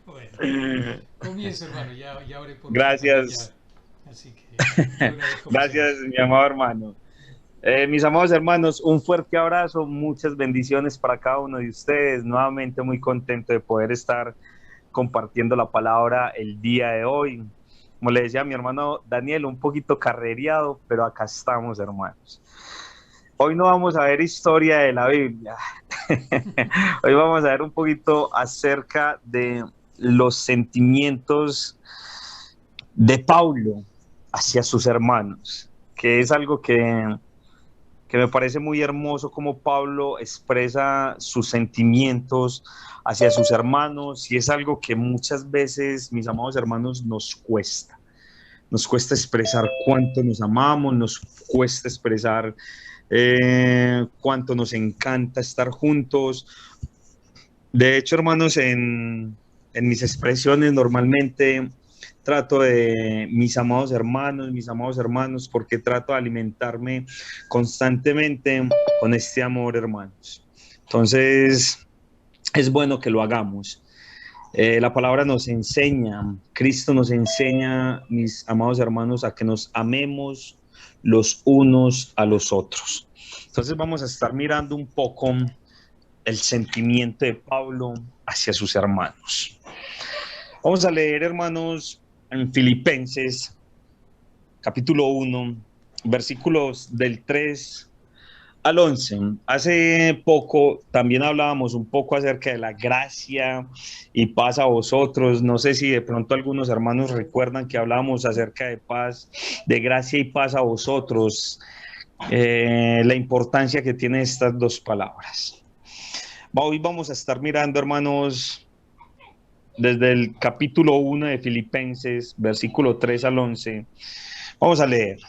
Bueno, comienzo, hermano. Ya oré por usted también, ya. Gracias, Así que de una vez gracias, comencemos. mi amado hermano. Mis amados hermanos, un fuerte abrazo, muchas bendiciones para cada uno de ustedes. Nuevamente muy contento de poder estar compartiendo la palabra el día de hoy. Como le decía a mi hermano Daniel, un poquito carrereado, pero acá estamos, hermanos. Hoy no vamos a ver historia de la Biblia. Hoy vamos a ver un poquito acerca de los sentimientos de Pablo hacia sus hermanos, que es algo que me parece muy hermoso como Pablo expresa sus sentimientos hacia sus hermanos y es algo que muchas veces, mis amados hermanos, nos cuesta. Nos cuesta expresar cuánto nos amamos, nos cuesta expresar cuánto nos encanta estar juntos. De hecho, hermanos, en mis expresiones normalmente trato de mis amados hermanos, porque trato de alimentarme constantemente con este amor, hermanos. Entonces, es bueno que lo hagamos. La palabra nos enseña, Cristo nos enseña, mis amados hermanos, a que nos amemos los unos a los otros. Entonces vamos a estar mirando un poco el sentimiento de Pablo hacia sus hermanos. Vamos a leer, hermanos, en Filipenses, capítulo 1, versículos del 3 al 11. Hace poco también hablábamos un poco acerca de la gracia y paz a vosotros. No sé si de pronto algunos hermanos recuerdan que hablábamos acerca de paz, de gracia y paz a vosotros, la importancia que tienen estas dos palabras. Hoy vamos a estar mirando, hermanos, desde el capítulo 1 de Filipenses, versículo 3 al 11. Vamos a leer.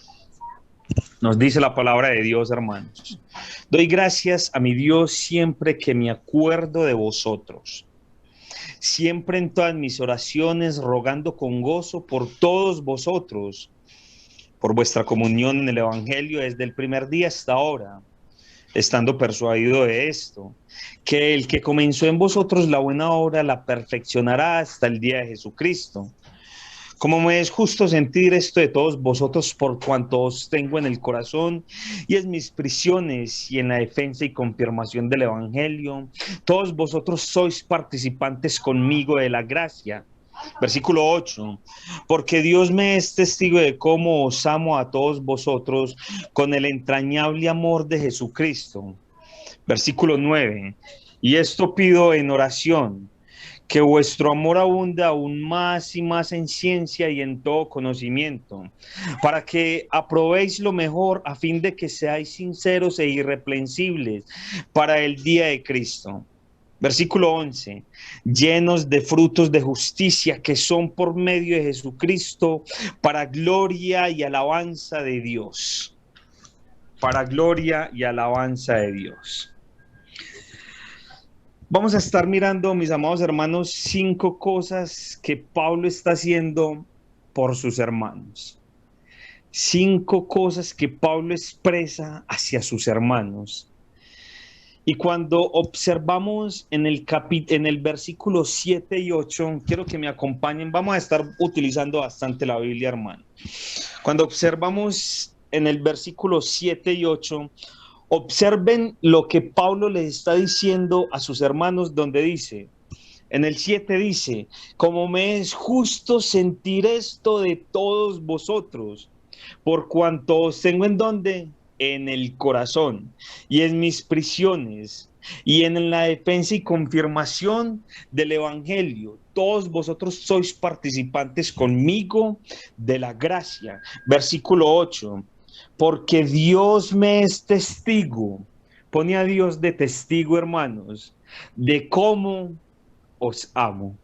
Nos dice la palabra de Dios, hermanos. Doy gracias a mi Dios siempre que me acuerdo de vosotros. Siempre en todas mis oraciones, rogando con gozo por todos vosotros, por vuestra comunión en el Evangelio desde el primer día hasta ahora, estando persuadido de esto, que el que comenzó en vosotros la buena obra la perfeccionará hasta el día de Jesucristo. Como me es justo sentir esto de todos vosotros por cuanto os tengo en el corazón y en mis prisiones y en la defensa y confirmación del Evangelio, todos vosotros sois participantes conmigo de la gracia. Versículo 8, porque Dios me es testigo de cómo os amo a todos vosotros con el entrañable amor de Jesucristo. Versículo 9, y esto pido en oración, que vuestro amor abunde aún más y más en ciencia y en todo conocimiento, para que aprobéis lo mejor a fin de que seáis sinceros e irreprensibles para el día de Cristo. Versículo 11, llenos de frutos de justicia que son por medio de Jesucristo para gloria y alabanza de Dios. Para gloria y alabanza de Dios. Vamos a estar mirando, mis amados hermanos, 5 cosas que Pablo está haciendo por sus hermanos. 5 cosas que Pablo expresa hacia sus hermanos. Y cuando observamos en el versículo 7 y 8, quiero que me acompañen, vamos a estar utilizando bastante la Biblia, hermano. Cuando observamos en el versículo 7 y 8, observen lo que Pablo les está diciendo a sus hermanos, donde dice, en el 7 dice, como me es justo sentir esto de todos vosotros, por cuanto os tengo en donde, en el corazón y en mis prisiones y en la defensa y confirmación del Evangelio. Todos vosotros sois participantes conmigo de la gracia. Versículo 8, porque Dios me es testigo. Pone a Dios de testigo, hermanos, de cómo os amo.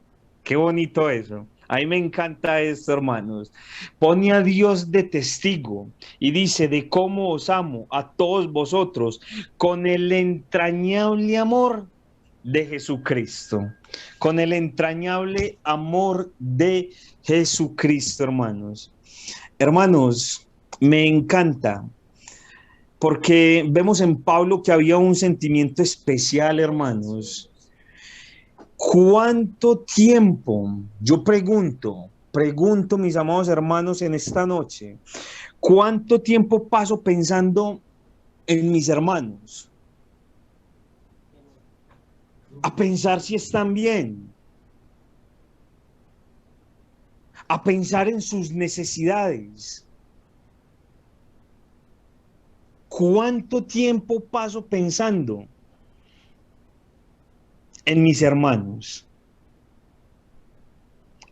Qué bonito eso. A mí me encanta esto, hermanos. Pone a Dios de testigo y dice de cómo os amo a todos vosotros con el entrañable amor de Jesucristo. Con el entrañable amor de Jesucristo, hermanos. Hermanos, me encanta porque vemos en Pablo que había un sentimiento especial, hermanos, ¿Cuánto tiempo? Yo pregunto, mis amados hermanos, en esta noche, ¿cuánto tiempo paso pensando en mis hermanos? A pensar si están bien, a pensar en sus necesidades. ¿Cuánto tiempo paso pensando en mis hermanos?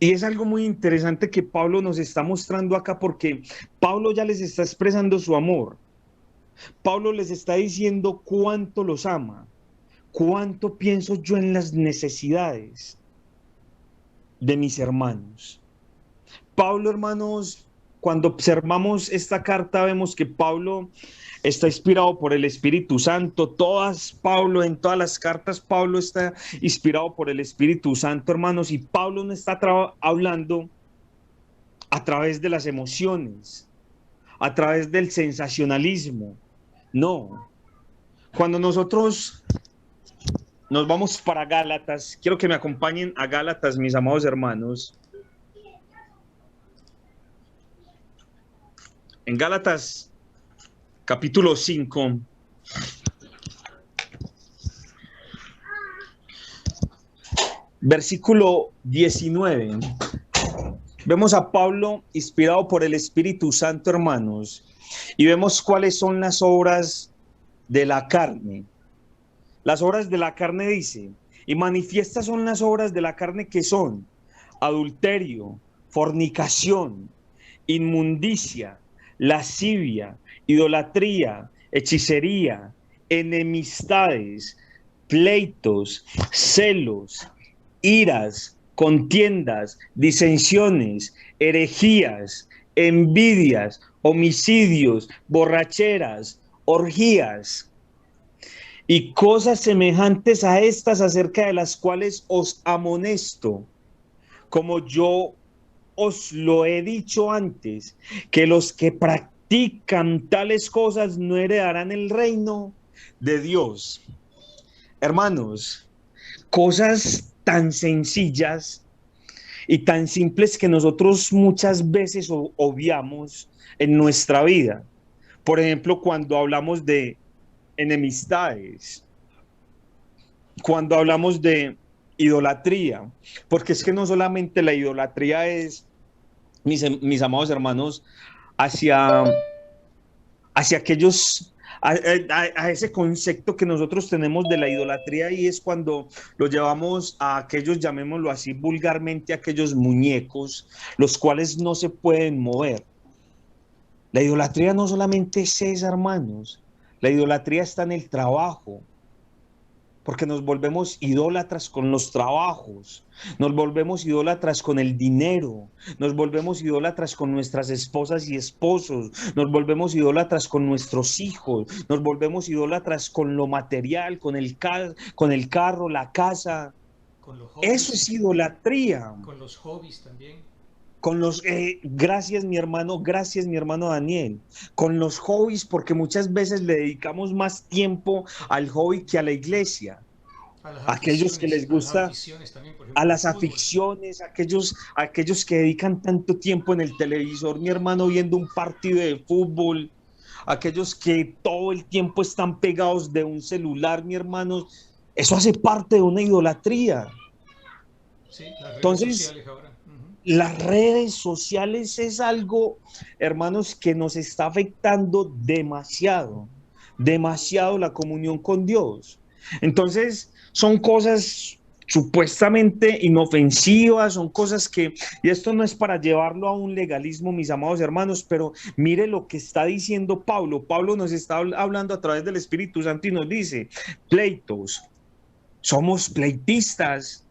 Y es algo muy interesante que Pablo nos está mostrando acá, porque Pablo ya les está expresando su amor. Pablo les está diciendo cuánto los ama, cuánto pienso yo en las necesidades de mis hermanos. Pablo, hermanos, cuando observamos esta carta, vemos que Pablo está inspirado por el Espíritu Santo. En todas las cartas, Pablo está inspirado por el Espíritu Santo, hermanos, y Pablo no está hablando a través de las emociones, a través del sensacionalismo. No. Cuando nosotros nos vamos para Gálatas, quiero que me acompañen a Gálatas, mis amados hermanos. En Gálatas, capítulo 5, versículo 19. Vemos a Pablo inspirado por el Espíritu Santo, hermanos, y vemos cuáles son las obras de la carne. Las obras de la carne, dice, y manifiestas son las obras de la carne, que son adulterio, fornicación, inmundicia, lascivia, idolatría, hechicería, enemistades, pleitos, celos, iras, contiendas, disensiones, herejías, envidias, homicidios, borracheras, orgías y cosas semejantes a estas, acerca de las cuales os amonesto, como yo os lo he dicho antes, que los que practican tales cosas no heredarán el reino de Dios. Hermanos, cosas tan sencillas y tan simples que nosotros muchas veces obviamos en nuestra vida. Por ejemplo, cuando hablamos de enemistades, cuando hablamos de idolatría, porque es que no solamente la idolatría es, mis amados hermanos, hacia aquellos, a ese concepto que nosotros tenemos de la idolatría, y es cuando lo llevamos a aquellos, llamémoslo así vulgarmente, aquellos muñecos, los cuales no se pueden mover. La idolatría no solamente es esa, hermanos, la idolatría está en el trabajo, porque nos volvemos idólatras con los trabajos, nos volvemos idólatras con el dinero, nos volvemos idólatras con nuestras esposas y esposos, nos volvemos idólatras con nuestros hijos, nos volvemos idólatras con lo material, con el carro, la casa. Con los hobbies, eso es idolatría. Con los hobbies también. Gracias mi hermano Daniel, con los hobbies, porque muchas veces le dedicamos más tiempo al hobby que a la iglesia. A aquellos que les gusta, también, por ejemplo, a las aficiones, aquellos que dedican tanto tiempo en el televisor, mi hermano, viendo un partido de fútbol, aquellos que todo el tiempo están pegados de un celular, mi hermano, eso hace parte de una idolatría. Sí, las redes Entonces, sociales ahora. Las redes sociales es algo, hermanos, que nos está afectando demasiado la comunión con Dios. Entonces, son cosas supuestamente inofensivas, son cosas que, y esto no es para llevarlo a un legalismo, mis amados hermanos, pero mire lo que está diciendo Pablo. Pablo nos está hablando a través del Espíritu Santo y nos dice, pleitos, somos pleitistas,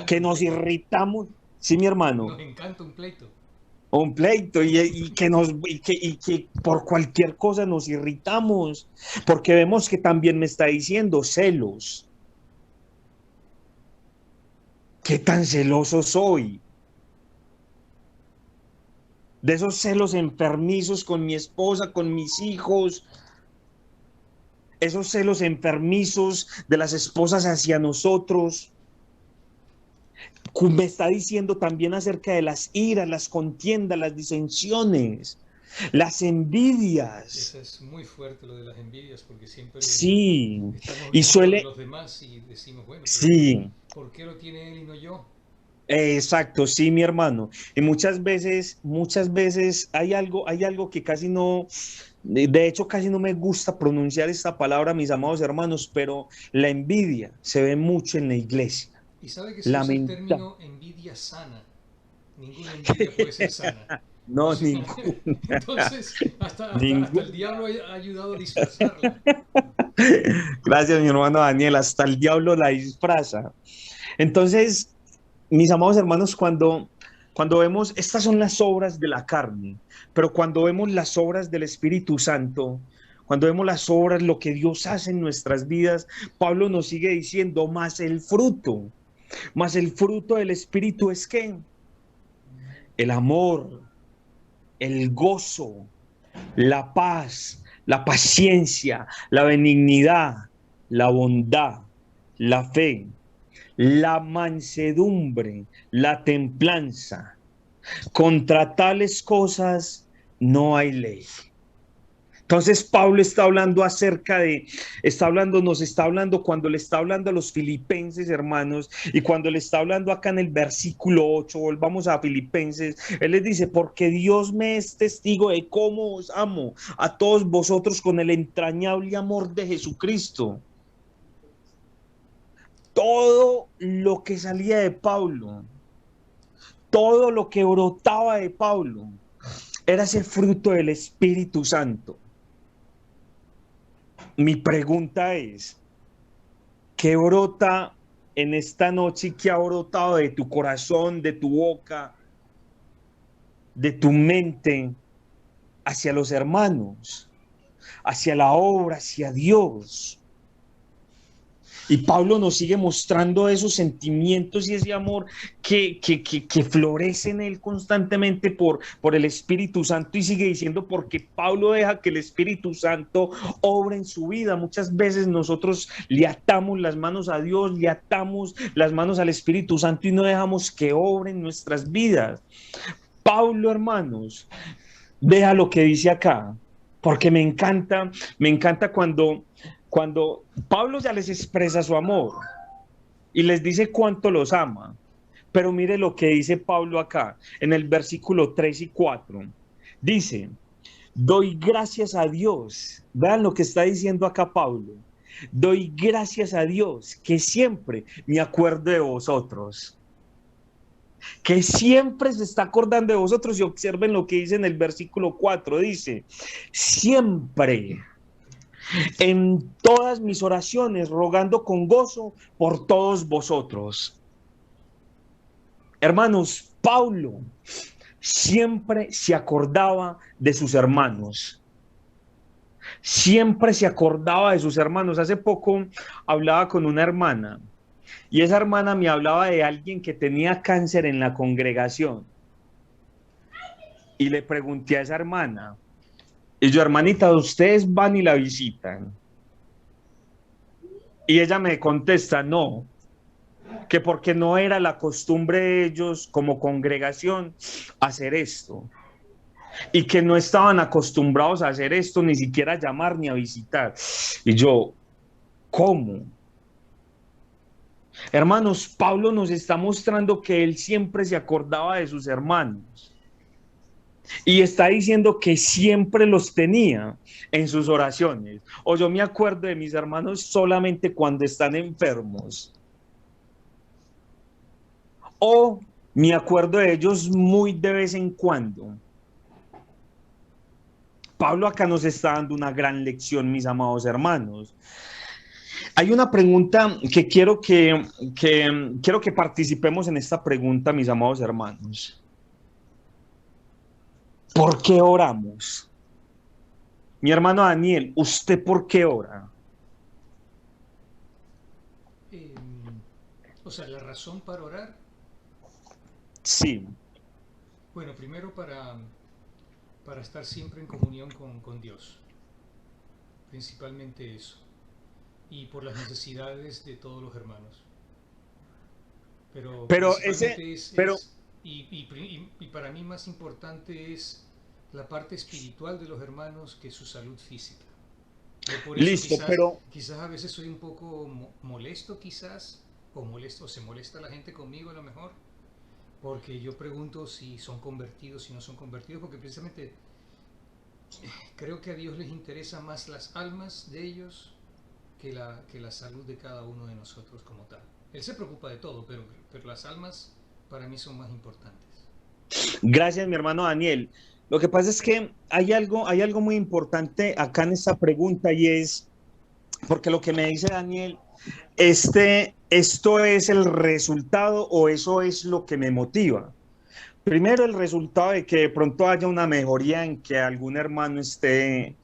que nos irritamos. Sí, mi hermano. Nos encanta un pleito. Un pleito y que por cualquier cosa nos irritamos, porque vemos que también me está diciendo celos. ¿Qué tan celoso soy? De esos celos enfermizos con mi esposa, con mis hijos, esos celos enfermizos de las esposas hacia nosotros. Me está diciendo también acerca de las iras, las contiendas, las disensiones, las envidias. Esa es muy fuerte, lo de las envidias, porque siempre Sí, estamos y viendo lo de suele, los demás y decimos, bueno, pero sí, ¿por qué lo tiene él y no yo? exacto, sí, mi hermano. Y muchas veces hay algo que casi no, de hecho, casi no me gusta pronunciar esta palabra, mis amados hermanos, pero la envidia se ve mucho en la iglesia. Y sabe que se usa el Lamenta. término envidia sana. Ninguna envidia puede ser sana. O No, sea, ningún, entonces hasta el ningún. diablo ha ayudado a disfrazarla. Gracias, mi hermano Daniel. Hasta el diablo la disfraza. Entonces, mis amados hermanos, cuando vemos, estas son las obras de la carne, pero cuando vemos las obras del Espíritu Santo, cuando vemos las obras, lo que Dios hace en nuestras vidas, Pablo nos sigue diciendo, más el fruto del Espíritu es que el amor, el gozo, la paz, la paciencia, la benignidad, la bondad, la fe, la mansedumbre, la templanza. Contra tales cosas no hay ley. Entonces Pablo está hablando nos está hablando cuando le está hablando a los filipenses, hermanos, y cuando le está hablando acá en el versículo 8, volvamos a Filipenses, él les dice, porque Dios me es testigo de cómo os amo a todos vosotros con el entrañable amor de Jesucristo. Todo lo que salía de Pablo, todo lo que brotaba de Pablo, era ese fruto del Espíritu Santo. Mi pregunta es, ¿qué brota en esta noche y qué ha brotado de tu corazón, de tu boca, de tu mente hacia los hermanos, hacia la obra, hacia Dios? Y Pablo nos sigue mostrando esos sentimientos y ese amor que florece en él constantemente por el Espíritu Santo y sigue diciendo porque Pablo deja que el Espíritu Santo obra en su vida. Muchas veces nosotros le atamos las manos a Dios, le atamos las manos al Espíritu Santo y no dejamos que obre en nuestras vidas. Pablo, hermanos, deja lo que dice acá, porque me encanta cuando Pablo ya les expresa su amor y les dice cuánto los ama. Pero mire lo que dice Pablo acá en el versículo 3 y 4. Dice, doy gracias a Dios. Vean lo que está diciendo acá Pablo. Doy gracias a Dios que siempre me acuerdo de vosotros, que siempre se está acordando de vosotros y observen lo que dice en el versículo 4, dice, siempre en todas mis oraciones rogando con gozo por todos vosotros. Hermanos, Pablo siempre se acordaba de sus hermanos. Siempre se acordaba de sus hermanos. Hace poco hablaba con una hermana y esa hermana me hablaba de alguien que tenía cáncer en la congregación. Y le pregunté a esa hermana, y yo, hermanita, ¿ustedes van y la visitan? Y ella me contesta, no, que porque no era la costumbre de ellos como congregación hacer esto. Y que no estaban acostumbrados a hacer esto, ni siquiera a llamar ni a visitar. Y yo, ¿cómo? Hermanos, Pablo nos está mostrando que él siempre se acordaba de sus hermanos. Y está diciendo que siempre los tenía en sus oraciones. O yo me acuerdo de mis hermanos solamente cuando están enfermos. O me acuerdo de ellos muy de vez en cuando. Pablo acá nos está dando una gran lección, mis amados hermanos. Hay una pregunta que quiero que participemos en esta pregunta, mis amados hermanos. ¿Por qué oramos? Mi hermano Daniel, ¿usted por qué ora? Eh, o sea, la razón para orar, Sí, bueno, primero para estar siempre en comunión con Dios, principalmente eso, y por las necesidades de todos los hermanos. Pero principalmente pero y para mí más importante es la parte espiritual de los hermanos que su salud física. Yo por eso listo, pero quizás a veces soy un poco molesto quizás, o se molesta la gente conmigo a lo mejor, porque yo pregunto si son convertidos, si no son convertidos, porque precisamente creo que a Dios les interesa más las almas de ellos que la salud de cada uno de nosotros como tal. Él se preocupa de todo, pero las almas para mí son más importantes. gracias, mi hermano Daniel. Lo que pasa es que hay algo muy importante acá en esta pregunta y es, porque lo que me dice Daniel, esto es el resultado o eso es lo que me motiva. Primero, el resultado de que de pronto haya una mejoría en que algún hermano esté,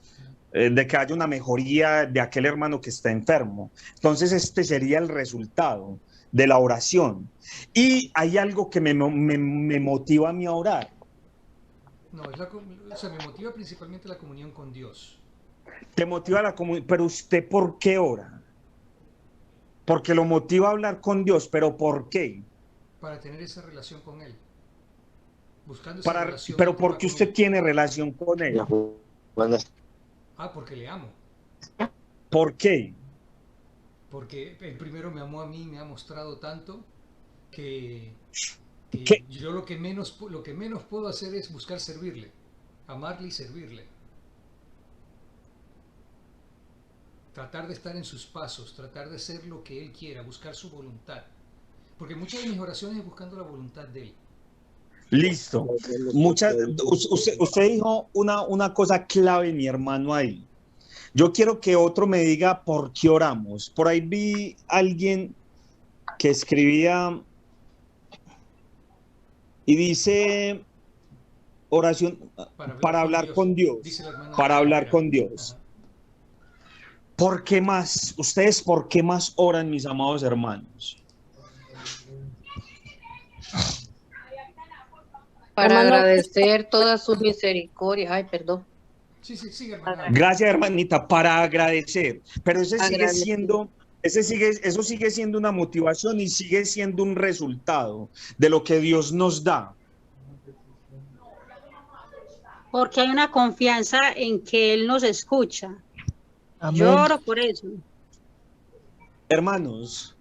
de que haya una mejoría de aquel hermano que está enfermo. Entonces, este sería el resultado de la oración. Y hay algo que me motiva a mí a orar. No, o sea, me motiva principalmente la comunión con Dios. Te motiva la comunión, pero usted, ¿por qué ora? Porque lo motiva a hablar con Dios, pero ¿por qué? Para tener esa relación con Él, buscando esa relación Pero íntima porque con Él. usted tiene relación con él. Ah, porque le amo. ¿Por qué? Porque Él primero me amó a mí, me ha mostrado tanto que, ¿Qué? que yo lo que menos puedo hacer es buscar servirle, amarle y servirle. Tratar de estar en sus pasos, tratar de ser lo que Él quiera, buscar su voluntad. Porque muchas de mis oraciones es buscando la voluntad de Él. Listo. Usted dijo una cosa clave, mi hermano, ahí. Yo quiero que otro me diga por qué oramos. Por ahí vi a alguien que escribía y dice oración para Con hablar Dios, con dice Dios, la hermana para hablar Yadira. con Ajá. Dios. ¿Por qué más? ¿Ustedes por qué más oran, mis amados hermanos? Para Hermano, agradecer toda su misericordia. Ay, perdón. Sí, sí, sigue hermana, hable. Gracias, hermanita, para agradecer. Pero ese sigue Agradecer. siendo, eso sigue siendo una motivación y sigue siendo un resultado de lo que Dios nos da. porque hay una confianza en que Él nos escucha. Amén. Yo oro por eso. Hermanos,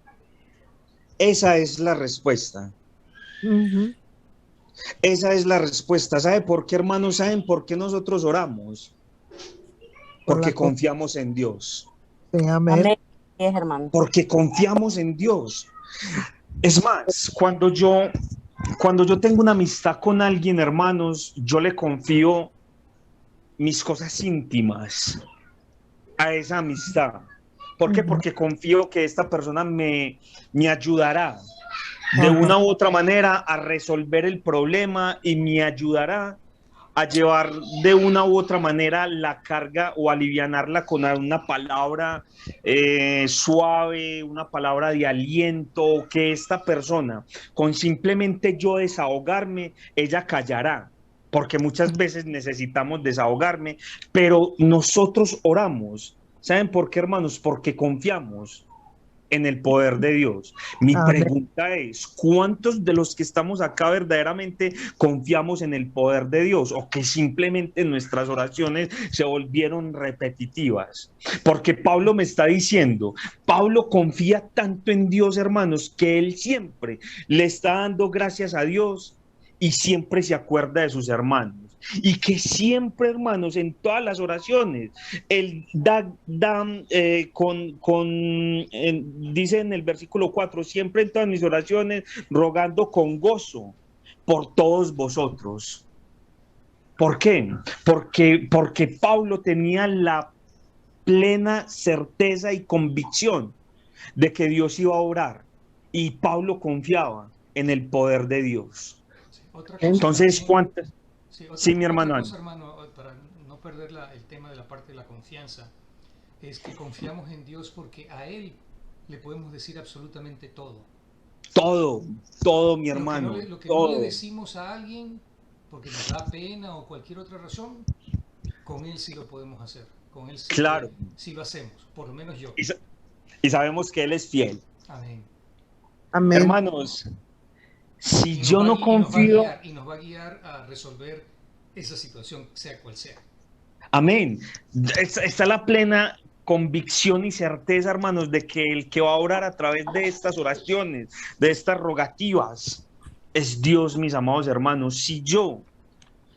esa es la respuesta. Ujú. Esa es la respuesta. ¿Sabe por qué, hermanos? ¿Saben por qué nosotros oramos? Por Porque la confiamos en Dios. Sí, amén. Amén. Es, hermano. Porque confiamos en Dios. Es más, cuando yo tengo una amistad con alguien, hermanos, yo le confío mis cosas íntimas a esa amistad. ¿Por qué? Ujú. Porque confío que esta persona me ayudará de Amén. una u otra manera a resolver el problema y me ayudará a llevar de una u otra manera la carga o alivianarla con una palabra suave, una palabra de aliento, que esta persona, con simplemente yo desahogarme, ella callará, porque muchas veces necesitamos desahogarme, pero nosotros oramos. ¿Saben por qué, hermanos? Porque confiamos en el poder de Dios. Mi Amén. pregunta es, ¿cuántos de los que estamos acá verdaderamente confiamos en el poder de Dios o que simplemente nuestras oraciones se volvieron repetitivas? Porque Pablo me está diciendo, Pablo confía tanto en Dios, hermanos, que él siempre le está dando gracias a Dios y siempre se acuerda de sus hermanos. Y que siempre, hermanos, en todas las oraciones, él dice en el versículo 4, siempre en todas mis oraciones, rogando con gozo por todos vosotros. ¿Por qué? Porque Pablo tenía la plena certeza y convicción de que Dios iba a orar y Pablo confiaba en el poder de Dios. Sí, otra cosa Entonces, también, ¿cuántas? sí, Sí, mi hermano. otra cosa, hermano, para no perder el tema de la parte de la confianza, es que confiamos en Dios porque a Él le podemos decir absolutamente todo. Todo, mi hermano. Lo que no todo. le decimos a alguien porque nos da pena o cualquier otra razón, con Él sí lo podemos hacer. Con Él sí, Claro. sí lo hacemos, por lo menos yo. Y sabemos que Él es fiel. Amén. Amén. Hermanos, si Y nos yo va- no y nos va a confío, guiar, y nos va a guiar a resolver esa situación, sea cual sea. amén, está la plena convicción y certeza, hermanos, de que el que va a orar a través de estas oraciones, de estas rogativas, es Dios, mis amados hermanos. Si yo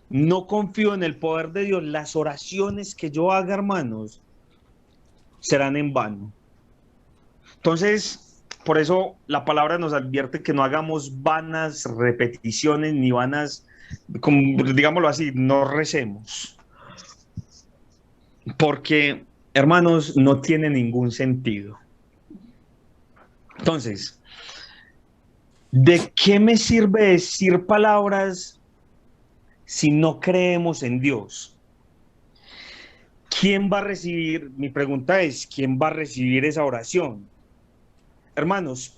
no confío en el poder de Dios, las oraciones que yo haga, hermanos, serán en vano. Entonces, por eso la palabra nos advierte que no hagamos vanas repeticiones ni vanas, digámoslo así, no recemos. Porque, hermanos, no tiene ningún sentido. Entonces, ¿de qué me sirve decir palabras si no creemos en Dios? ¿Quién va a recibir? Mi pregunta es, ¿quién va a recibir esa oración? Hermanos,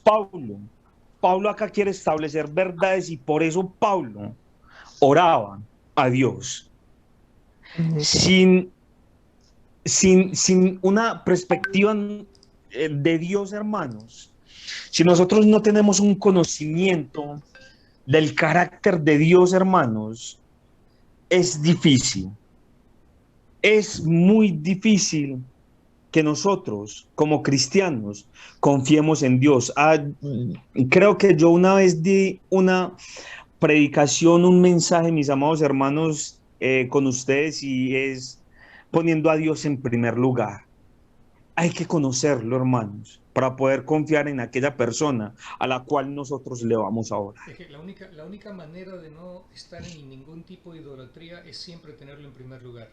Pablo acá quiere establecer verdades y por eso Pablo oraba a Dios sin una perspectiva de Dios, hermanos. Si nosotros no tenemos un conocimiento del carácter de Dios, hermanos, es difícil. Es muy difícil que nosotros, como cristianos, confiemos en Dios. Creo que yo una vez di una predicación, un mensaje, mis amados hermanos, con ustedes, y es poniendo a Dios en primer lugar. Hay que conocerlo, hermanos, para poder confiar en aquella persona a la cual nosotros le vamos a orar. Es que la única manera de no estar en ningún tipo de idolatría es siempre tenerlo en primer lugar.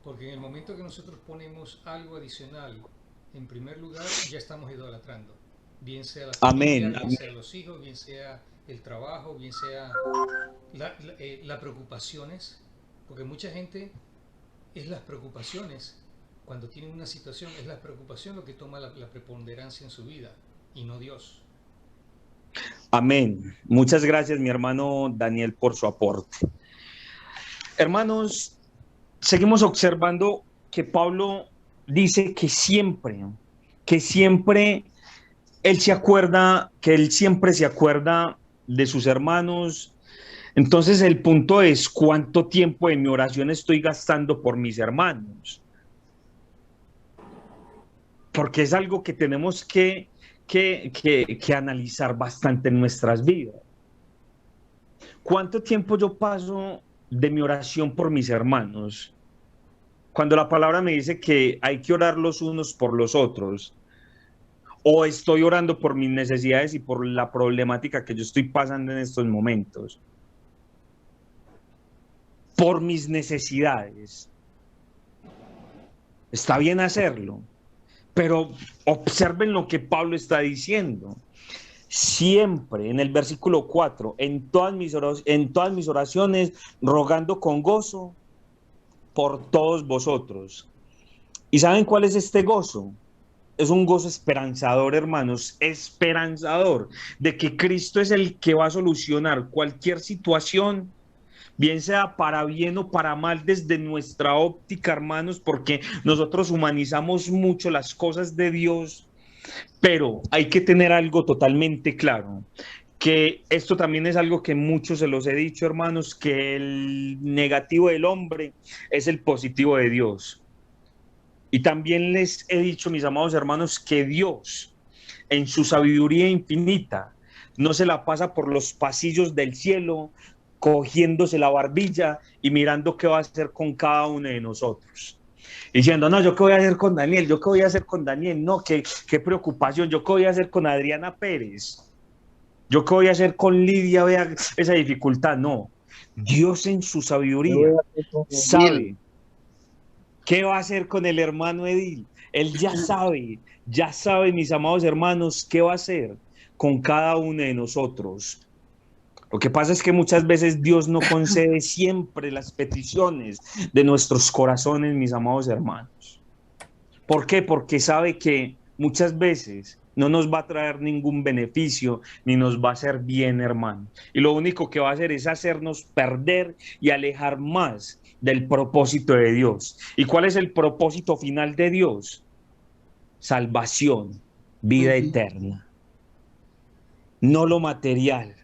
Porque en el momento que nosotros ponemos algo adicional en primer lugar, ya estamos idolatrando. Bien sea la familia, Amén. bien sea los hijos, bien sea el trabajo, bien sea las preocupaciones. Porque mucha gente es las preocupaciones, cuando tienen una situación, es la preocupación lo que toma la preponderancia en su vida y no Dios. Amén. Muchas gracias, mi hermano Daniel, por su aporte. Hermanos, seguimos observando que Pablo dice que siempre él se acuerda, que él siempre se acuerda de sus hermanos. Entonces el punto es, ¿cuánto tiempo en mi oración estoy gastando por mis hermanos? Porque es algo que tenemos que analizar bastante en nuestras vidas. ¿Cuánto tiempo yo paso de mi oración por mis hermanos? Cuando la palabra me dice que hay que orar los unos por los otros, o estoy orando por mis necesidades y por la problemática que yo estoy pasando en estos momentos, por mis necesidades. Está bien hacerlo, pero observen lo que Pablo está diciendo. Siempre, en el versículo 4, en todas mis oraciones, rogando con gozo por todos vosotros. ¿Y saben cuál es este gozo? Es un gozo esperanzador, hermanos, esperanzador, de que Cristo es el que va a solucionar cualquier situación, bien sea para bien o para mal desde nuestra óptica, hermanos, porque nosotros humanizamos mucho las cosas de Dios, pero hay que tener algo totalmente claro, que esto también es algo que muchos se los he dicho, hermanos, que el negativo del hombre es el positivo de Dios. Y también les he dicho, mis amados hermanos, que Dios, en su sabiduría infinita, no se la pasa por los pasillos del cielo, cogiéndose la barbilla y mirando qué va a hacer con cada uno de nosotros. Diciendo, no, ¿yo qué voy a hacer con Daniel? ¿Yo qué voy a hacer con Daniel? No, qué preocupación. ¿Yo qué voy a hacer con Adriana Pérez? ¿Yo qué voy a hacer con Lidia? Vea esa dificultad. No, Dios en su sabiduría sabe qué va a hacer con el hermano Edil. Él ya sabe, mis amados hermanos, qué va a hacer con cada uno de nosotros. Lo que pasa es que muchas veces Dios no concede siempre las peticiones de nuestros corazones, mis amados hermanos. ¿Por qué? Porque sabe que muchas veces no nos va a traer ningún beneficio ni nos va a hacer bien, hermano. Y lo único que va a hacer es hacernos perder y alejar más del propósito de Dios. ¿Y cuál es el propósito final de Dios? Salvación, vida eterna. no lo material.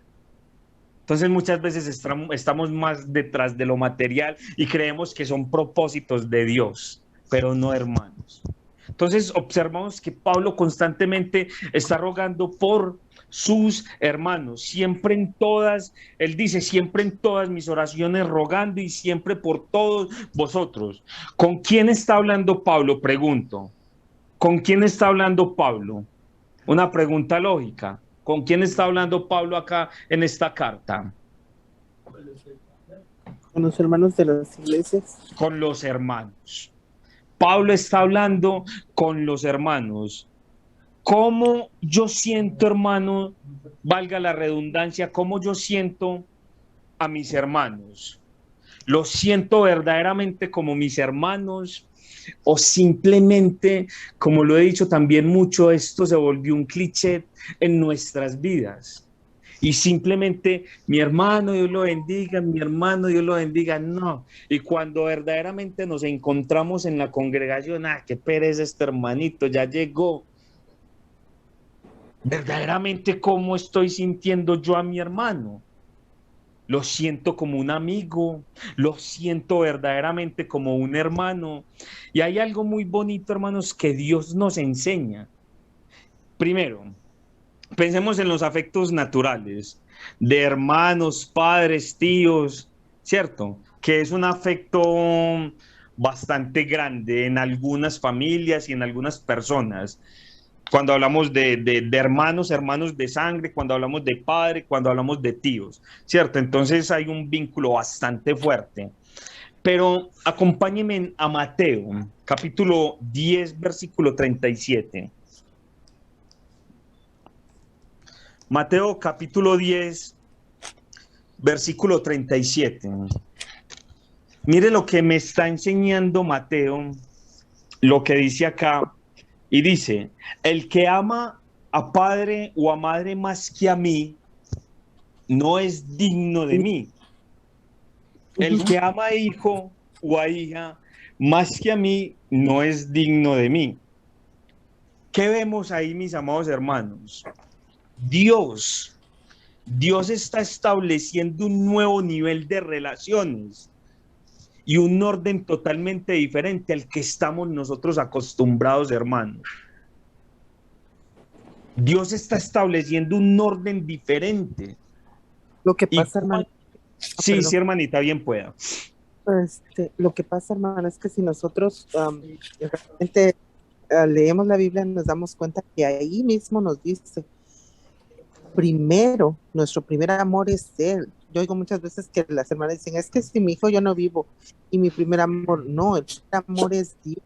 Entonces muchas veces estamos más detrás de lo material y creemos que son propósitos de Dios, pero no, hermanos. Entonces observamos que Pablo constantemente está rogando por sus hermanos, siempre en todas, él dice, siempre en todas mis oraciones rogando y siempre por todos vosotros. ¿Con quién está hablando Pablo? Pregunto. ¿Con quién está hablando Pablo? Una pregunta lógica. ¿Con quién está hablando Pablo acá en esta carta? Con los hermanos de las iglesias. Con los hermanos. Pablo está hablando con los hermanos. ¿Cómo yo siento, hermano, valga la redundancia, cómo yo siento a mis hermanos? ¿Los siento verdaderamente como mis hermanos? ¿O simplemente, como lo he dicho también mucho, esto se volvió un cliché en nuestras vidas? Y simplemente, mi hermano, Dios lo bendiga, mi hermano, Dios lo bendiga, no. Y cuando verdaderamente nos encontramos en la congregación, qué pereza este hermanito, ya llegó. Verdaderamente, ¿cómo estoy sintiendo yo a mi hermano? Lo siento como un amigo, lo siento verdaderamente como un hermano. Y hay algo muy bonito, hermanos, que Dios nos enseña. Primero, pensemos en los afectos naturales de hermanos, padres, tíos, ¿cierto? Que es un afecto bastante grande en algunas familias y en algunas personas. Cuando hablamos de hermanos, hermanos de sangre, cuando hablamos de padre, cuando hablamos de tíos, ¿cierto? Entonces hay un vínculo bastante fuerte. Pero acompáñenme a Mateo, capítulo 10, versículo 37. Mateo, capítulo 10, versículo 37. Mire lo que me está enseñando Mateo, lo que dice acá. Y dice, el que ama a padre o a madre más que a mí, no es digno de mí. El que ama a hijo o a hija más que a mí, no es digno de mí. ¿Qué vemos ahí, mis amados hermanos? Dios está estableciendo un nuevo nivel de relaciones y un orden totalmente diferente al que estamos nosotros acostumbrados, hermanos. Dios está estableciendo un orden diferente. Lo que pasa, hermano. Sí, sí, hermanita, bien pueda. Lo que pasa, hermano, es que si nosotros realmente leemos la Biblia, nos damos cuenta que ahí mismo nos dice, primero, nuestro primer amor es Él. Yo oigo muchas veces que las hermanas dicen, es que sin mi hijo yo no vivo, y mi primer amor, no, el primer amor es Dios.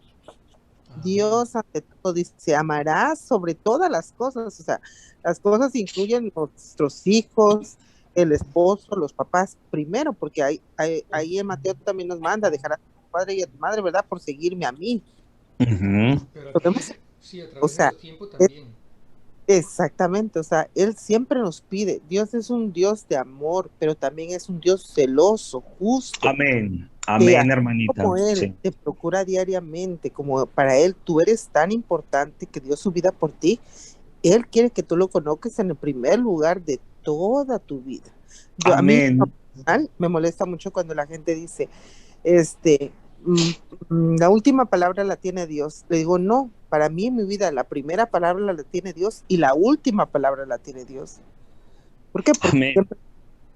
Dios ante todo dice, amarás sobre todas las cosas, o sea, las cosas incluyen nuestros hijos, el esposo, los papás, primero, porque ahí en Mateo también nos manda, dejar a tu padre y a tu madre, ¿verdad? Por seguirme a mí. Pero aquí, sí, a través de los tiempos también. Exactamente, o sea, Él siempre nos pide, Dios es un Dios de amor, pero también es un Dios celoso, justo. Amén, amén, hermanita. Como Él sí. te procura diariamente, como para Él tú eres tan importante que dio su vida por ti, Él quiere que tú lo conozcas en el primer lugar de toda tu vida. Amén. A mí me molesta mucho cuando la gente dice, la última palabra la tiene Dios. Le digo, no, para mí en mi vida la primera palabra la tiene Dios y la última palabra la tiene Dios. ¿Por qué? Porque siempre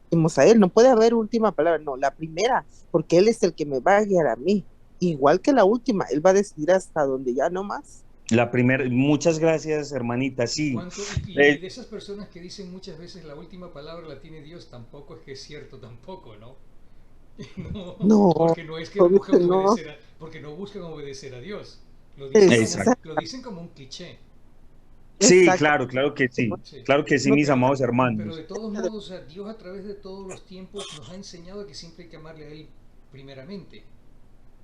decimos a Él, no puede haber última palabra, no, la primera, porque Él es el que me va a guiar a mí. Igual que la última, Él va a decidir hasta donde ya no más. La primera, muchas gracias, hermanita, sí. Y de esas personas que dicen muchas veces la última palabra la tiene Dios, tampoco es que es cierto, tampoco, ¿no? No, porque no es que buscan obedecer porque no buscan obedecer a Dios. Lo dicen como un cliché. Sí, claro que sí. Claro que sí, mis amados hermanos. Pero de todos modos, o sea, Dios a través de todos los tiempos nos ha enseñado que siempre hay que amarle a Él primeramente.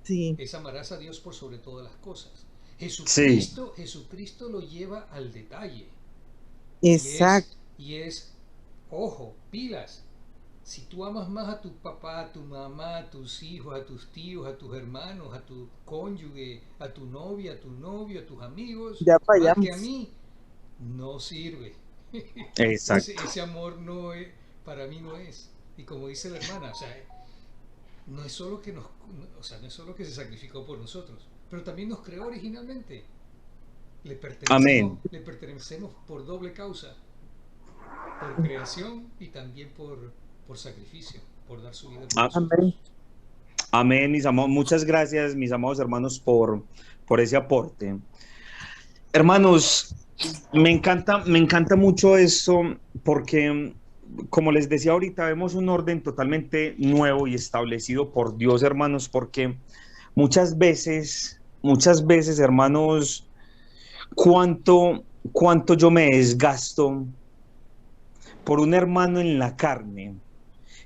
Sí. Es amarás a Dios por sobre todas las cosas. Jesucristo lo lleva al detalle. Exacto. Y es, ojo, pilas. Si tú amas más a tu papá, a tu mamá, a tus hijos, a tus tíos, a tus hermanos, a tu cónyuge, a tu novia, a tu novio, a tus amigos, ya más que a mí, no sirve. Exacto. Ese amor no es, para mí no es. Y como dice la hermana, o sea, no es solo que nos, o sea, no es solo que se sacrificó por nosotros, pero también nos creó originalmente. Amén. Le pertenecemos por doble causa, por creación y también por sacrificio, por dar su vida por Ah, nosotros. Amén. amén, mis amados. Muchas gracias, mis amados hermanos, por ese aporte. Hermanos, me encanta mucho esto porque, como les decía ahorita, vemos un orden totalmente nuevo y establecido por Dios, hermanos, porque muchas veces, hermanos, cuánto yo me desgasto por un hermano en la carne.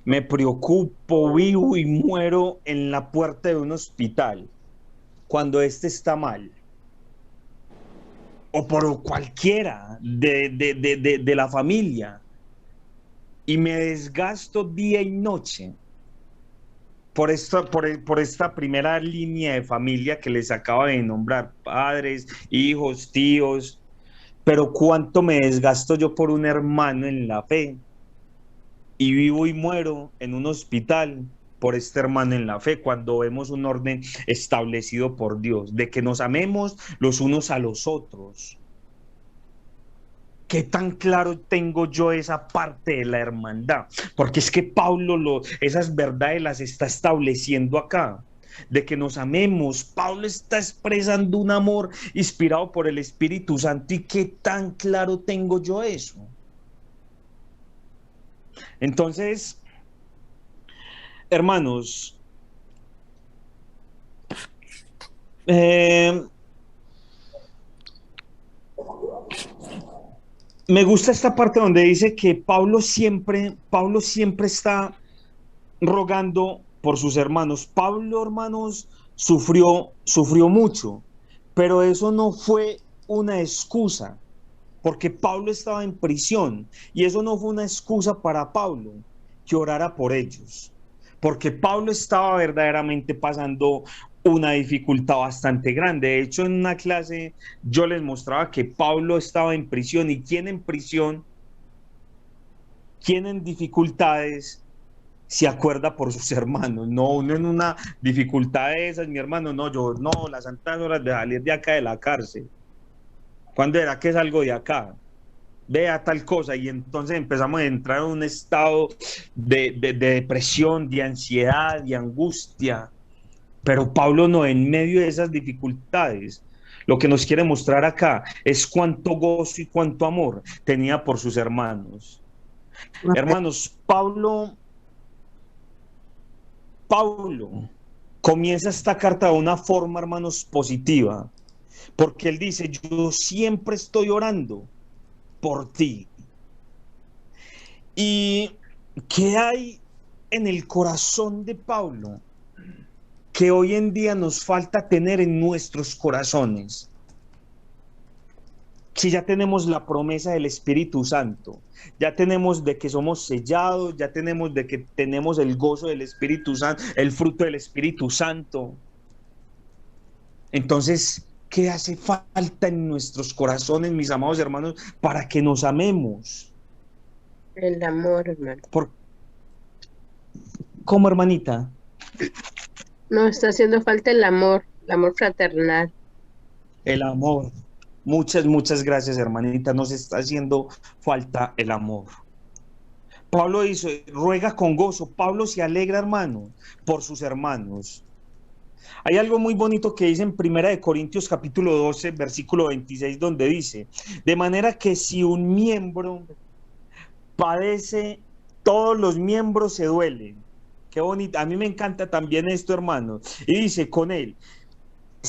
Me preocupo, vivo y muero en la puerta de un hospital cuando éste está mal. O por cualquiera de la familia. Y me desgasto día y noche por esta primera línea de familia que les acabo de nombrar, padres, hijos, tíos, pero cuánto me desgasto yo por un hermano en la fe y vivo y muero en un hospital por este hermano en la fe, cuando vemos un orden establecido por Dios, de que nos amemos los unos a los otros. ¿Qué tan claro tengo yo esa parte de la hermandad? Porque es que Pablo esas verdades las está estableciendo acá, de que nos amemos. Pablo está expresando un amor inspirado por el Espíritu Santo. ¿Y qué tan claro tengo yo eso? Entonces, hermanos, me gusta esta parte donde dice que Pablo siempre está rogando por sus hermanos. Pablo, hermanos, sufrió mucho, pero eso no fue una excusa, porque Pablo estaba en prisión y eso no fue una excusa para Pablo que orara por ellos, porque Pablo estaba verdaderamente pasando una dificultad bastante grande. De hecho, en una clase yo les mostraba que Pablo estaba en prisión, y quién en prisión, quién en dificultades se acuerda por sus hermanos. No, uno en una dificultad de esas, mi hermano, no, yo no, las santas horas de salir de acá de la cárcel. ¿Cuándo era que salgo de acá? Vea tal cosa, y entonces empezamos a entrar en un estado de depresión, de ansiedad, de angustia. Pero Pablo no, en medio de esas dificultades, lo que nos quiere mostrar acá es cuánto gozo y cuánto amor tenía por sus hermanos. Hermanos, Pablo comienza esta carta de una forma, hermanos, positiva, porque él dice: yo siempre estoy orando por ti. ¿Y qué hay en el corazón de Pablo que hoy en día nos falta tener en nuestros corazones? Si ya tenemos la promesa del Espíritu Santo, ya tenemos de que somos sellados, ya tenemos de que tenemos el gozo del Espíritu Santo, el fruto del Espíritu Santo. Entonces, ¿qué hace falta en nuestros corazones, mis amados hermanos, para que nos amemos? El amor, hermano. ¿Cómo, hermanita? No, está haciendo falta el amor fraternal. El amor. Muchas gracias, hermanita. Nos está haciendo falta el amor. Pablo dice: ruega con gozo. Pablo se alegra, hermano, por sus hermanos. Hay algo muy bonito que dice en 1 Corintios capítulo 12, versículo 26, donde dice: de manera que si un miembro padece, todos los miembros se duelen. Qué bonito. A mí me encanta también esto, hermano. Y dice con él: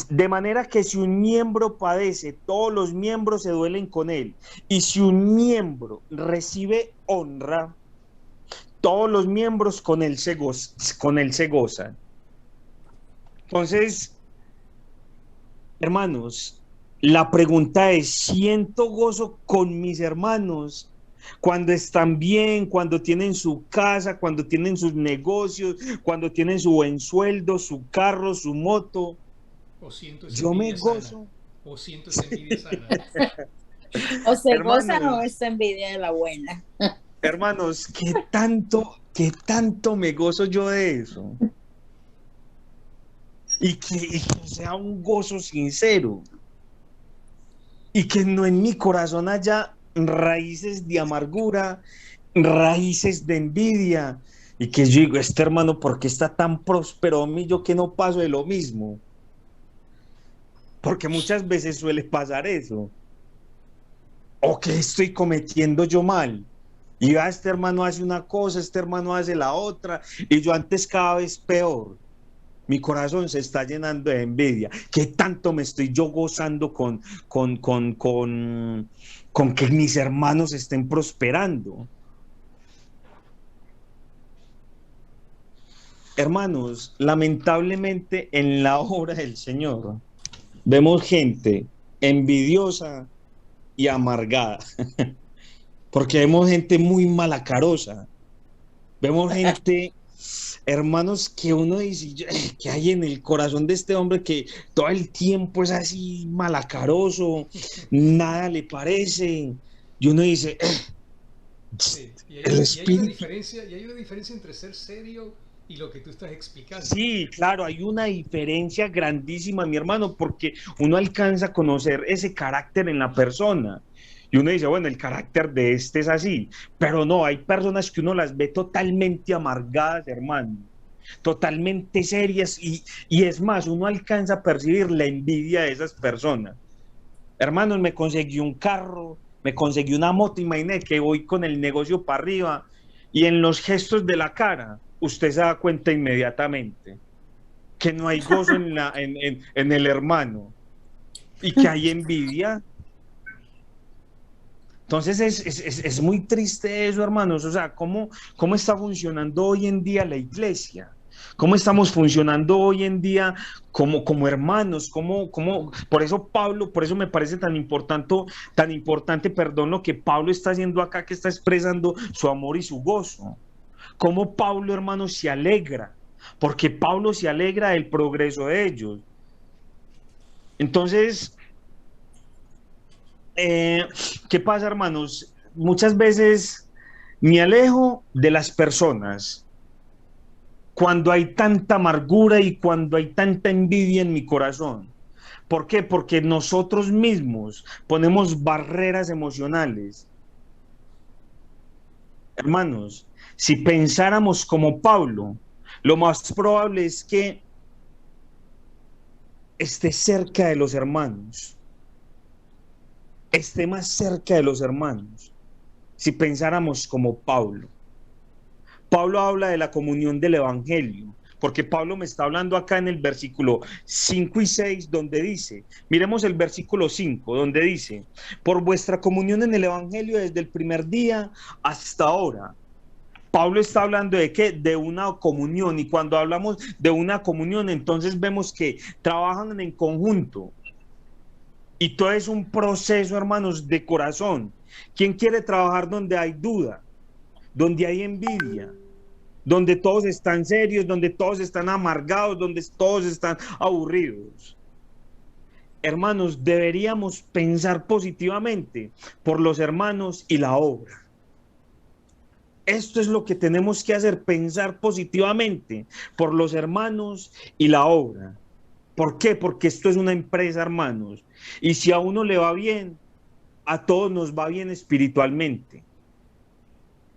de manera que si un miembro padece, todos los miembros se duelen con él. Y si un miembro recibe honra, todos los miembros con él se gozan. Entonces, hermanos, la pregunta es: ¿siento gozo con mis hermanos cuando están bien, cuando tienen su casa, cuando tienen sus negocios, cuando tienen su buen sueldo, su carro, su moto? O siento Yo me envidia sana. gozo. O siento esa envidia sana. O se goza o Hermanos, es envidia de la buena. hermanos, qué tanto me gozo yo de eso. Y que sea un gozo sincero. Y que no en mi corazón haya raíces de amargura, raíces de envidia. Y que yo digo, este hermano, ¿por qué está tan próspero a mí? Yo que no paso de lo mismo. Porque muchas veces suele pasar eso. ¿O qué estoy cometiendo yo mal? Y este hermano hace una cosa, este hermano hace la otra, y yo antes cada vez peor. Mi corazón se está llenando de envidia. ¿Qué tanto me estoy yo gozando con que mis hermanos estén prosperando? Hermanos, lamentablemente en la obra del Señor vemos gente envidiosa y amargada, porque vemos gente muy malacarosa, vemos gente, hermanos, que uno dice, que hay en el corazón de este hombre que todo el tiempo es así malacaroso, nada le parece, y uno dice, Sí, el espíritu. y hay una diferencia entre ser serio y lo que tú estás explicando. Sí, claro, hay una diferencia grandísima, mi hermano, porque uno alcanza a conocer ese carácter en la persona. Y uno dice, bueno, el carácter de este es así, pero no, hay personas que uno las ve totalmente amargadas, hermano, totalmente serias, y es más, uno alcanza a percibir la envidia de esas personas. Hermanos, me conseguí un carro, me conseguí una moto, imaginé que voy con el negocio para arriba, y en los gestos de la cara, usted se da cuenta inmediatamente que no hay gozo en el hermano y que hay envidia. Entonces es muy triste eso, hermanos. O sea, ¿cómo está funcionando hoy en día la iglesia? ¿Cómo estamos funcionando hoy en día como hermanos? Por eso Pablo, por eso me parece tan importante, perdón, lo que Pablo está haciendo acá, que está expresando su amor y su gozo. Cómo Pablo, hermano, se alegra, porque Pablo se alegra del progreso de ellos. Entonces, ¿qué pasa, hermanos? Muchas veces me alejo de las personas cuando hay tanta amargura y cuando hay tanta envidia en mi corazón. ¿Por qué? Porque nosotros mismos ponemos barreras emocionales. Hermanos, si pensáramos como Pablo, lo más probable es que esté cerca de los hermanos, esté más cerca de los hermanos, si pensáramos como Pablo. Pablo habla de la comunión del evangelio, porque Pablo me está hablando acá en el versículo 5 y 6, donde dice, miremos el versículo 5, donde dice, por vuestra comunión en el evangelio desde el primer día hasta ahora. Pablo está hablando de qué? De una comunión, y cuando hablamos de una comunión, entonces vemos que trabajan en conjunto, y todo es un proceso, hermanos, de corazón. ¿Quién quiere trabajar donde hay duda, donde hay envidia, donde todos están serios, donde todos están amargados, donde todos están aburridos? Hermanos, deberíamos pensar positivamente por los hermanos y la obra. Esto es lo que tenemos que hacer, pensar positivamente por los hermanos y la obra. ¿Por qué? Porque esto es una empresa, hermanos. Y si a uno le va bien, a todos nos va bien espiritualmente.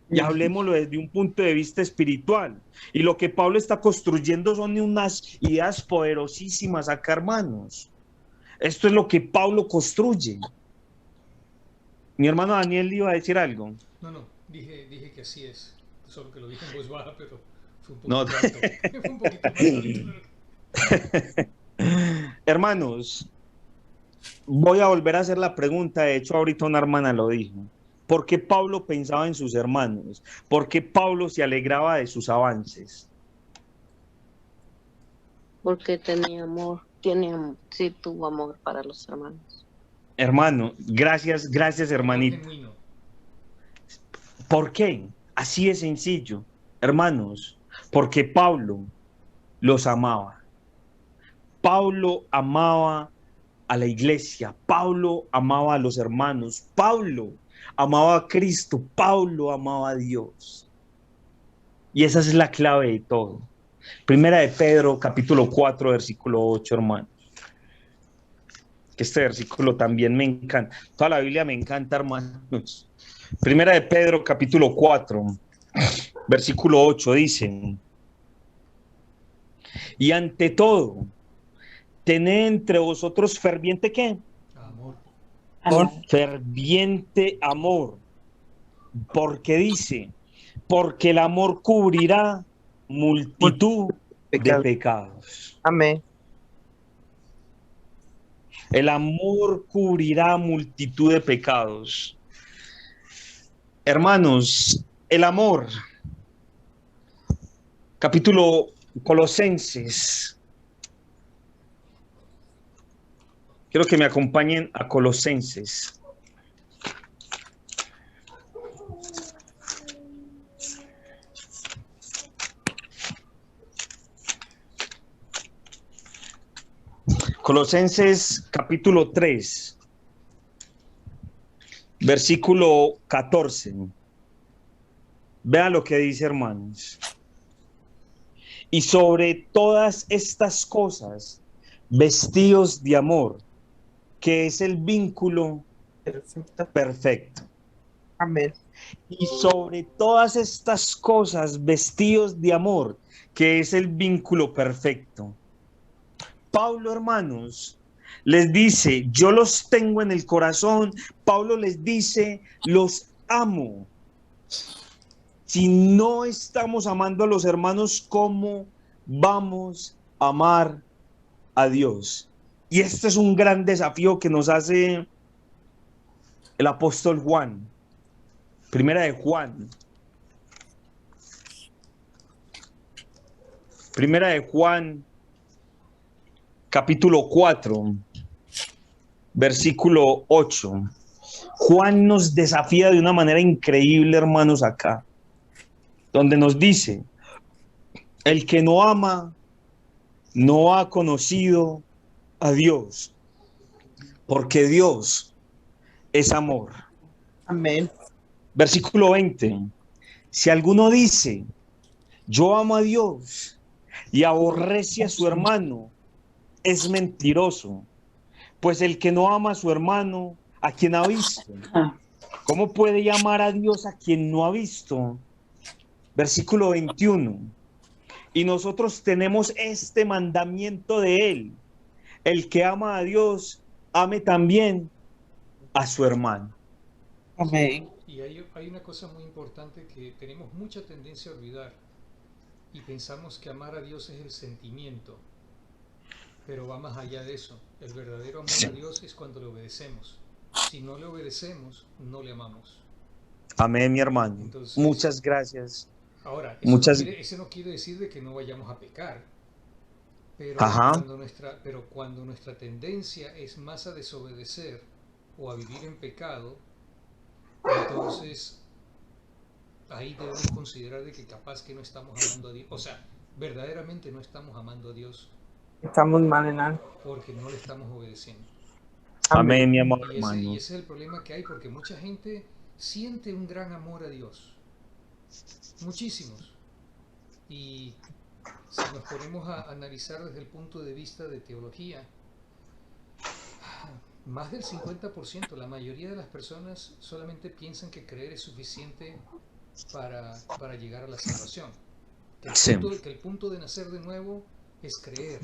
Y hablemoslo desde un punto de vista espiritual. Y lo que Pablo está construyendo son unas ideas poderosísimas acá, hermanos. Esto es lo que Pablo construye. Mi hermano Daniel iba a decir algo. No, dije que así es. Solo que lo dije en voz baja, pero fue un poquito No. alto. Fue un poquito más alto. Hermanos, voy a volver a hacer la pregunta. De hecho, ahorita una hermana lo dijo. ¿Por qué Pablo pensaba en sus hermanos? ¿Por qué Pablo se alegraba de sus avances? Porque tenía amor, sí tuvo amor para los hermanos. Hermano, gracias, hermanito. Genuino. ¿Por qué? Así de sencillo. Hermanos, porque Pablo los amaba. Pablo amaba a la iglesia, Pablo amaba a los hermanos, Pablo amaba a Cristo, Pablo amaba a Dios. Y esa es la clave de todo. Primera de Pedro, capítulo 4, versículo 8, hermano. Que este versículo también me encanta. Toda la Biblia me encanta, hermanos. Primera de Pedro, capítulo 4, versículo 8, dice: y ante todo, tened entre vosotros ferviente, ¿qué? Amor. Amor. Ferviente amor. Porque dice, porque el amor cubrirá multitud de pecados. Amén. El amor cubrirá multitud de pecados. Hermanos, el amor. Capítulo Colosenses. Quiero que me acompañen a Colosenses. Colosenses capítulo 3, versículo 14. Vean lo que dice, hermanos. Y sobre todas estas cosas, vestidos de amor, que es el vínculo perfecto. Amén. Y sobre todas estas cosas, vestidos de amor, que es el vínculo perfecto. Pablo, hermanos, les dice, yo los tengo en el corazón. Pablo les dice, los amo. Si no estamos amando a los hermanos, ¿cómo vamos a amar a Dios? Y este es un gran desafío que nos hace el apóstol Juan. Primera de Juan. Primera de Juan, capítulo 4, versículo 8. Juan nos desafía de una manera increíble, hermanos, acá, donde nos dice, el que no ama, no ha conocido a Dios, porque Dios es amor. Amén. Versículo 20. Si alguno dice, yo amo a Dios y aborrece a su hermano, es mentiroso, pues el que no ama a su hermano, a quien ha visto, ¿cómo puede llamar a Dios a quien no ha visto? Versículo 21. Y nosotros tenemos este mandamiento de él: el que ama a Dios, ame también a su hermano. Amén. Y hay una cosa muy importante que tenemos mucha tendencia a olvidar y pensamos que amar a Dios es el sentimiento, pero va más allá de eso. El verdadero amor a Dios es cuando le obedecemos. Si no le obedecemos, no le amamos. Amén, mi hermano. Entonces, muchas gracias. Ahora, eso no quiere decir de que no vayamos a pecar, pero cuando nuestra tendencia es más a desobedecer o a vivir en pecado, entonces ahí debemos considerar de que capaz que no estamos amando a Dios, o sea, verdaderamente no estamos amando a Dios Estamos mal en algo. porque no le estamos obedeciendo. Amén, mi amor, Y hermano. ese es el problema que hay, porque mucha gente siente un gran amor a Dios, muchísimos, y si nos ponemos a analizar desde el punto de vista de teología, más del 50%, la mayoría de las personas solamente piensan que creer es suficiente para llegar a la salvación. Que el punto de nacer de nuevo es creer.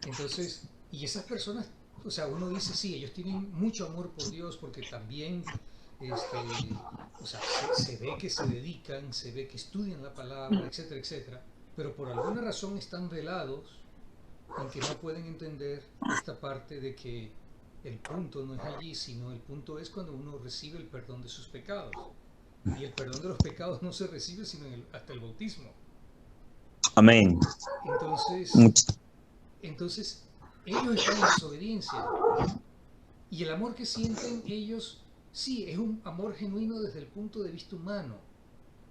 Entonces, y esas personas, o sea, uno dice, sí, ellos tienen mucho amor por Dios porque también, o sea, se ve que se dedican, se ve que estudian la palabra, etcétera, etcétera, pero por alguna razón están velados en que no pueden entender esta parte de que el punto no es allí, sino el punto es cuando uno recibe el perdón de sus pecados. Y el perdón de los pecados no se recibe sino hasta el bautismo. Amén. Entonces ellos están en desobediencia. Y el amor que sienten ellos, sí, es un amor genuino desde el punto de vista humano,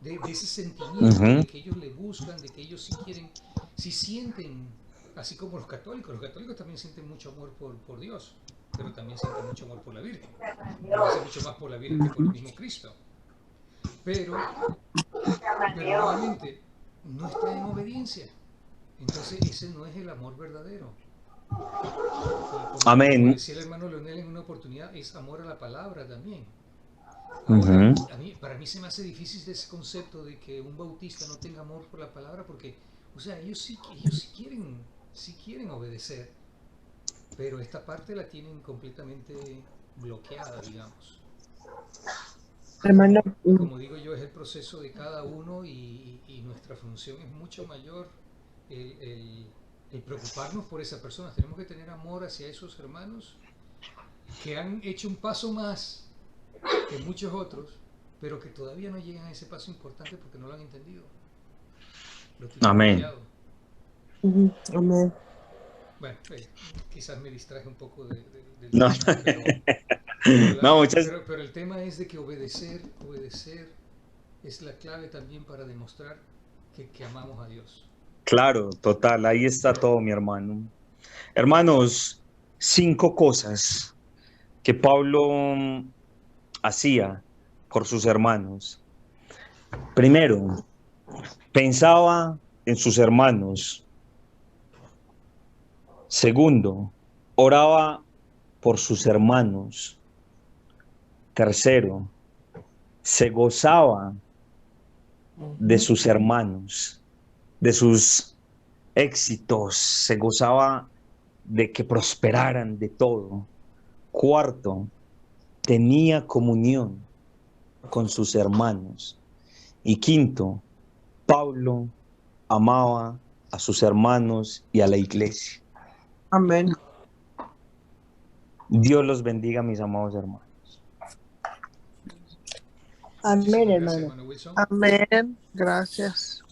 de ese sentimiento de que ellos le buscan, de que ellos sí quieren, sí sienten así como los católicos también sienten mucho amor por Dios, pero también sienten mucho amor por la Virgen. A veces mucho más por la Virgen que por el mismo Cristo. Pero nuevamente, no está en obediencia. Entonces ese no es el amor verdadero. Como Amén. decía el hermano Leonel en una oportunidad, es amor a la palabra también. Ahora, para mí se me hace difícil ese concepto de que un bautista no tenga amor por la palabra, porque, o sea, ellos sí quieren obedecer, pero esta parte la tienen completamente bloqueada, digamos. Hermano, Como digo yo, es el proceso de cada uno y nuestra función es mucho mayor el preocuparnos por esas personas. Tenemos que tener amor hacia esos hermanos que han hecho un paso más que muchos otros, pero que todavía no llegan a ese paso importante porque no lo han entendido. Lo tienen Amén. bloqueado. amén. Bueno, quizás me distraje un poco del No. tema, No, muchas. pero el tema es de que obedecer es la clave también para demostrar que amamos a Dios. Claro, total, ahí está todo, mi hermano. Hermanos, 5 cosas que Pablo hacía por sus hermanos. Primero, pensaba en sus hermanos. Segundo, oraba por sus hermanos. Tercero, se gozaba de sus hermanos, de sus éxitos, se gozaba de que prosperaran de todo. Cuarto, tenía comunión con sus hermanos. Y quinto, Pablo amaba a sus hermanos y a la iglesia. Amén. Dios los bendiga, mis amados hermanos. Amén, Gracias, hermano. hermano Wilson. Amén. Gracias.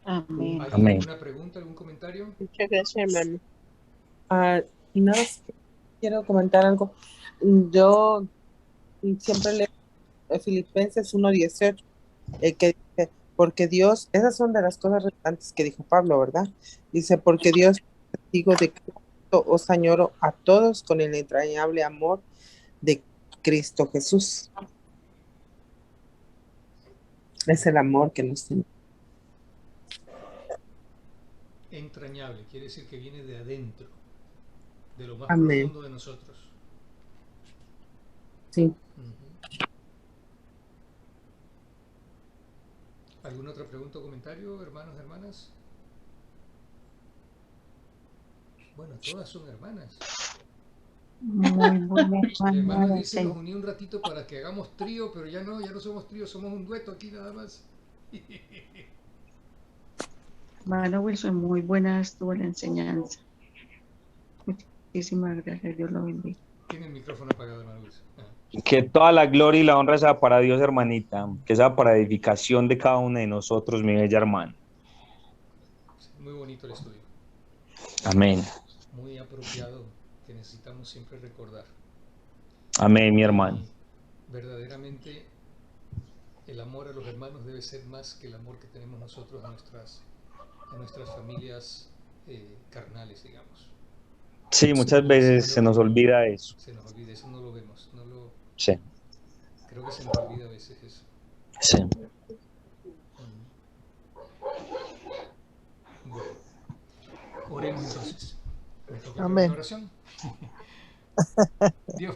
Amén. ¿Hay Amén. alguna pregunta, algún comentario? Muchas gracias, hermano. Y nada más quiero comentar algo. Yo siempre leo Filipenses 1:18, que dice, porque Dios, esas son de las cosas relevantes que dijo Pablo, ¿verdad? Dice, porque Dios es testigo de que os añoro a todos con el entrañable amor de Cristo Jesús. Es el amor que nos tiene. Entrañable, quiere decir que viene de adentro, de lo más Amén. profundo de nosotros. Sí. Ujú. ¿Alguna otra pregunta o comentario, hermanos, hermanas? Bueno, todas son hermanas. Muy buena El hermano hermana, dice, nos señor. uní un ratito para que hagamos trío, pero ya no somos trío, somos un dueto aquí nada más. Hermano Wilson, muy buena estuvo la enseñanza. Muchísimas gracias, Dios lo bendiga. Tiene el micrófono apagado, hermano Wilson. Que toda la gloria y la honra sea para Dios, hermanita, que sea para edificación de cada uno de nosotros, mi bella hermana. Muy bonito el estudio, Amén. muy apropiado, que necesitamos siempre recordar. Amén, mi hermano. Y verdaderamente el amor a los hermanos debe ser más que el amor que tenemos nosotros a nuestras familias carnales, digamos. Sí, muchas veces se nos olvida eso. Se nos olvida, eso no lo vemos, Sí, creo que se nos olvida a veces eso. sí. Bueno, oremos entonces. ¿Me toca Amén. la oración? Dios